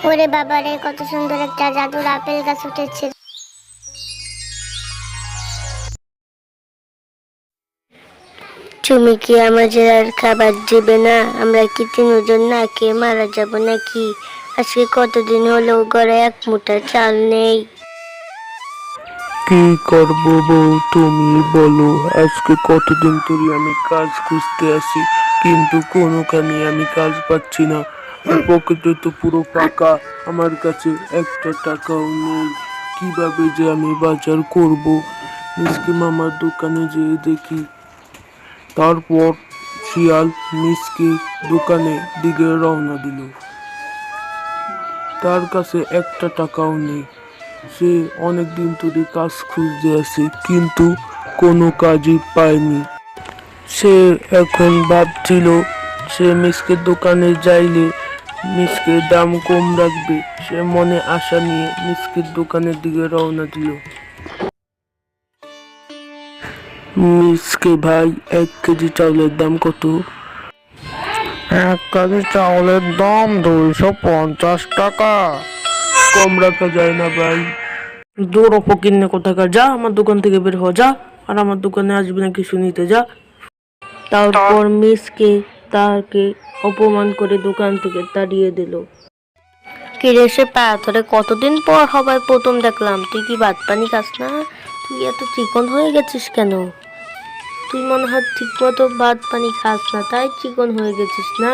ওরে বাবা রে, কত সুন্দর একটা জাদুর আপেল গাছ উঠেছে। তুমি কি আমাদের আর খাবার দেবে না? আমরা কি তিনজন না খেয়ে মারা যাব নাকি? আজকে কতদিন হলো ঘরে এক মুঠা চাল নেই। কি করবো বউ, তুমি বলো। আজকে কতদিন ধরে আমি কাজ খুঁজতে আসি, কিন্তু কোনোখানে আমি কাজ পাচ্ছি না। আর পকেটে তো পুরো ফাঁকা, আমার কাছে একটা টাকাও নেই। কিভাবে যে আমি বাজার করব? মিসকে মামার দোকানে যেয়ে দেখি। তারপর শিয়াল মিসকে দোকানের দিকে রওনা দিল। তার কাছে একটা টাকাও নেই। সে অনেকদিন ধরে কাজ খুঁজতে আছে, কিন্তু কোনো কাজই পায়নি। সে এখন ভাবছিল সে মিসকের দোকানে যাইলে মিসকের দাম কম রাখবে। সে মনে আশা নিয়ে মিসকের দোকানের দিকে রওনা দিল। মিসকে ভাই, 1 কেজি চাউলের দাম কত? 1 কেজি চাউলের দাম 250 টাকা। কম রাখা যায় না ভাই? দূর ফকিন্নে কোথাকার, যা আমার দোকান থেকে বের হ যা, আর আমার দোকানে আসবি না কিছু নিতে, যা। তারপর মিসকে তাকে অপমান করে দোকান থেকে তাড়িয়ে দিল। কিরে সে পা, তোরে কতদিন পর সবাই প্রথম দেখলাম। তুই কি ভাত পানি খাস না? তুই এত চিকন হয়ে গেছিস কেন? তুই মনে হয় ঠিক মতো ভাত পানি খাস না, তাই চিকন হয়ে গেছিস না?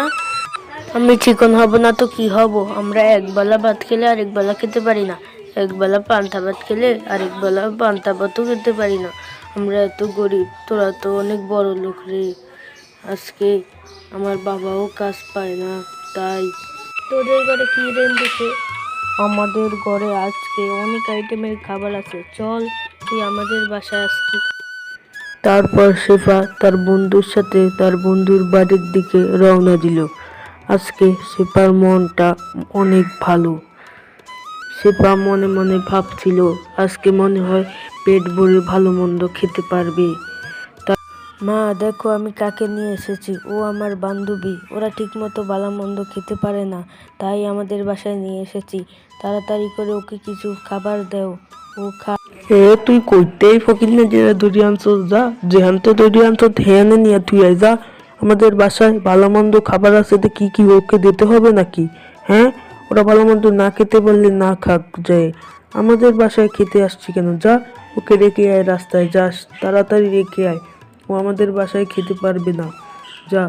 আমি চিকন হব না তো কি হব? আমরা একবেলা ভাত খেলে আরেক বেলা খেতে পারি না, একবেলা পান্তা ভাত খেলে আরেক বেলা পান্তা ভাতও খেতে পারি না। আমরা এত গরিব, তোরা তো অনেক বড় লোক রে। আজকে আমার বাবাও কাজ পায় না, তাই। তোদের ঘরে কি রেঁধেছে? আমাদের ঘরে আজকে অনেক আইটেমের খাবার আছে, চল তুই আমাদের বাসায় আজকে। তারপর শেফা তার বন্ধুর সাথে তার বন্ধুর বাড়ির দিকে রওনা দিল। আজকে শেফার মনটা অনেক ভালো। শেফা মনে মনে ভাবছিল আজকে মনে হয় পেট ভরে ভালো মন্দ খেতে পারবে। মা দেখো আমি কাকে নিয়ে এসেছি, ও আমার বান্ধবী। ওরা ঠিকমতো ভালো মন্দ খেতে পারে না, তাই আমাদের বাসায় নিয়ে এসেছি। তাড়াতাড়ি করে ওকে কিছু খাবার দাও, ও খা। তুই কইতেই ফকির যে ধরি আনছস, যা যেহানতে ধরি আনছস হেয়ানে নিয়ে তুই আয়, যা। আমাদের বাসায় ভালো মন্দ খাবার আছে, তো কি কি ওকে দিতে হবে নাকি? হ্যাঁ, ওরা ভালো মন্দ না খেতে পারলে না খাক, যায়। আমাদের বাসায় খেতে আসছি কেন? যা, ওকে রেখে আয়, রাস্তায় যাস, তাড়াতাড়ি রেখে আয়। ও আমাদের বাসায় খেতে পারবে না, যা।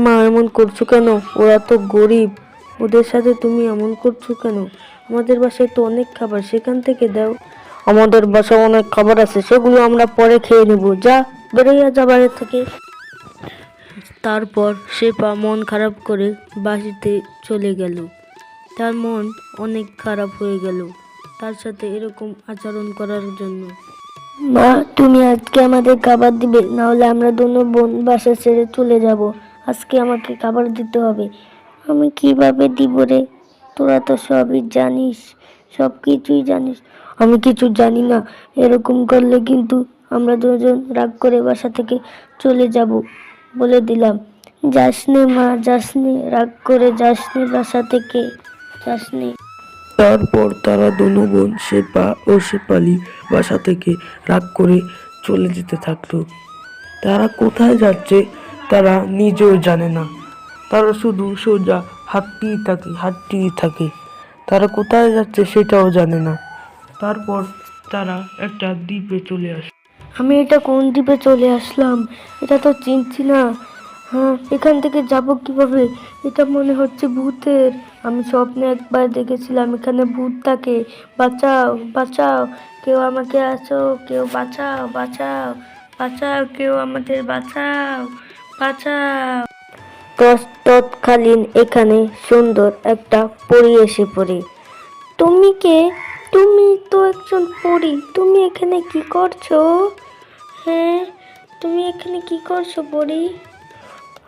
মা এমন করছো কেন? ওরা তো গরিব, ওদের সাথে তুমি এমন করছো কেন? আমাদের বাসায় তো অনেক খাবার, সেখান থেকে দাও। আমাদের বাসায় অনেক খাবার আছে, সেগুলো আমরা পরে খেয়ে নেব, যা বেরিয়ে যা বাইরে থেকে। তারপর শেফা মন খারাপ করে বাড়িতে চলে গেল। তার মন অনেক খারাপ হয়ে গেল তার সাথে এরকম আচরণ করার জন্য। মা, তুমি আজকে আমাদের খাবার দিবে, না হলে আমরা দুনো বোন বাসা ছেড়ে চলে যাব। আজকে আমাকে খাবার দিতে হবে। আমি কিভাবে দিব রে? তোরা তো সবই জানিস, সব কিছুই জানিস। আমি কিছু জানি না। এরকম করলে কিন্তু আমরা দুজন রাগ করে বাসা থেকে চলে যাব, বলে দিলাম। যাসনে মা, যাসনে, রাগ করে যাসনে, বাসা থেকে যাসনে। তারপর তারা দুনো বোন শেফা ও শেফালি বাসা থেকে রাগ করে চলে যেতে থাকলো। তারা কোথায় যাচ্ছে তারা নিজেও জানে না। তারা শুধু সোজা হাঁটতেই থাকে। তারা কোথায় যাচ্ছে সেটাও জানে না। তারপর তারা একটা দ্বীপে চলে আসে। আমি এটা কোন দ্বীপে চলে আসলাম? এটা তো চিনছি না। হ্যাঁ, এখান থেকে যাব কিভাবে? এটা মনে হচ্ছে ভূতের। আমি স্বপ্নে একবার দেখেছিলাম এখানে ভূত থাকে। বাঁচাও, বাঁচাও, কেউ আমাকে আছো, কেউ বাঁচাও, বাঁচাও, বাঁচাও, কেউ আমাদের বাঁচাও, বাঁচাও। তৎকালীন এখানে সুন্দর একটা পরী এসে পড়ে। তুমি কে? তুমি তো একজন পরী, তুমি এখানে কি করছো? হ্যাঁ, তুমি এখানে কি করছো পরী?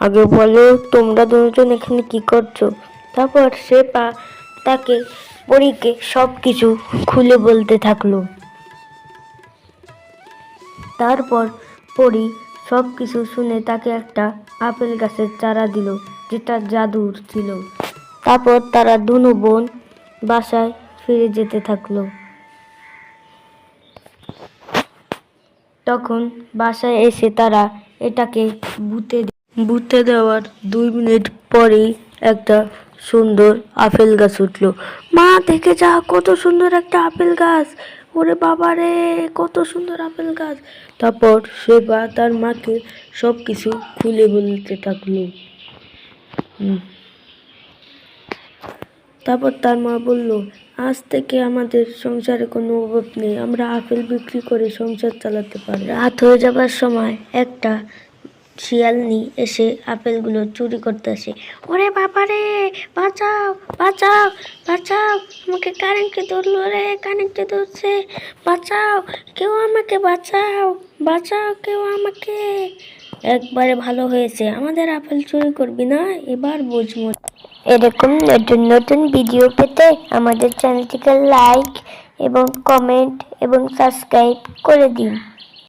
আগে বলো তোমরা দুজন এখানে কি করছো। তারপর সে তাকে, পরীকে সব কিছু খুলে বলতে থাকলো। তারপর পরী সব কিছু শুনে তাকে একটা আপেল গাছের চারা দিল, যেটা জাদুর ছিল। তারপর তারা দুনো বোন বাসায় ফিরে যেতে থাকলো। তখন বাসায় এসে তারা এটাকে ভূতে দেওয়ার 2 মিনিট পরেই একটা সুন্দর আপেল গাছ উঠলো। মা দেখে যা, কত সুন্দর একটা আপেল গাছ, ওরে বাবা রে, কত সুন্দর আপেল গাছ। তারপর শেফা তার মাকে সবকিছু খুলে বলতে থাকলো। তারপর তার মা বলল, আজ থেকে আমাদের সংসারে কোনো অভাব নেই, আমরা আপেল বিক্রি করে সংসার চালাতে পারি। রাত হয়ে যাবার সময় একটা শিয়ালনি এসে আপেলগুলো চুরি করতে আসে। ওরে বাবা রে, বাঁচাও বাঁচাও বাঁচাও, আমাকে কারেন্টে ধরলো রে, কারেন্টে ধরছে, বাঁচাও, কেউ আমাকে বাঁচাও, বাঁচাও কেউ আমাকে। একবারে ভালো হয়েছে, আমাদের আপেল চুরি করবি না, এবার বুঝবো। এরকম নতুন নতুন ভিডিও পেতে আমাদের চ্যানেলটিকে লাইক এবং কমেন্ট এবং সাবস্ক্রাইব করে দিন।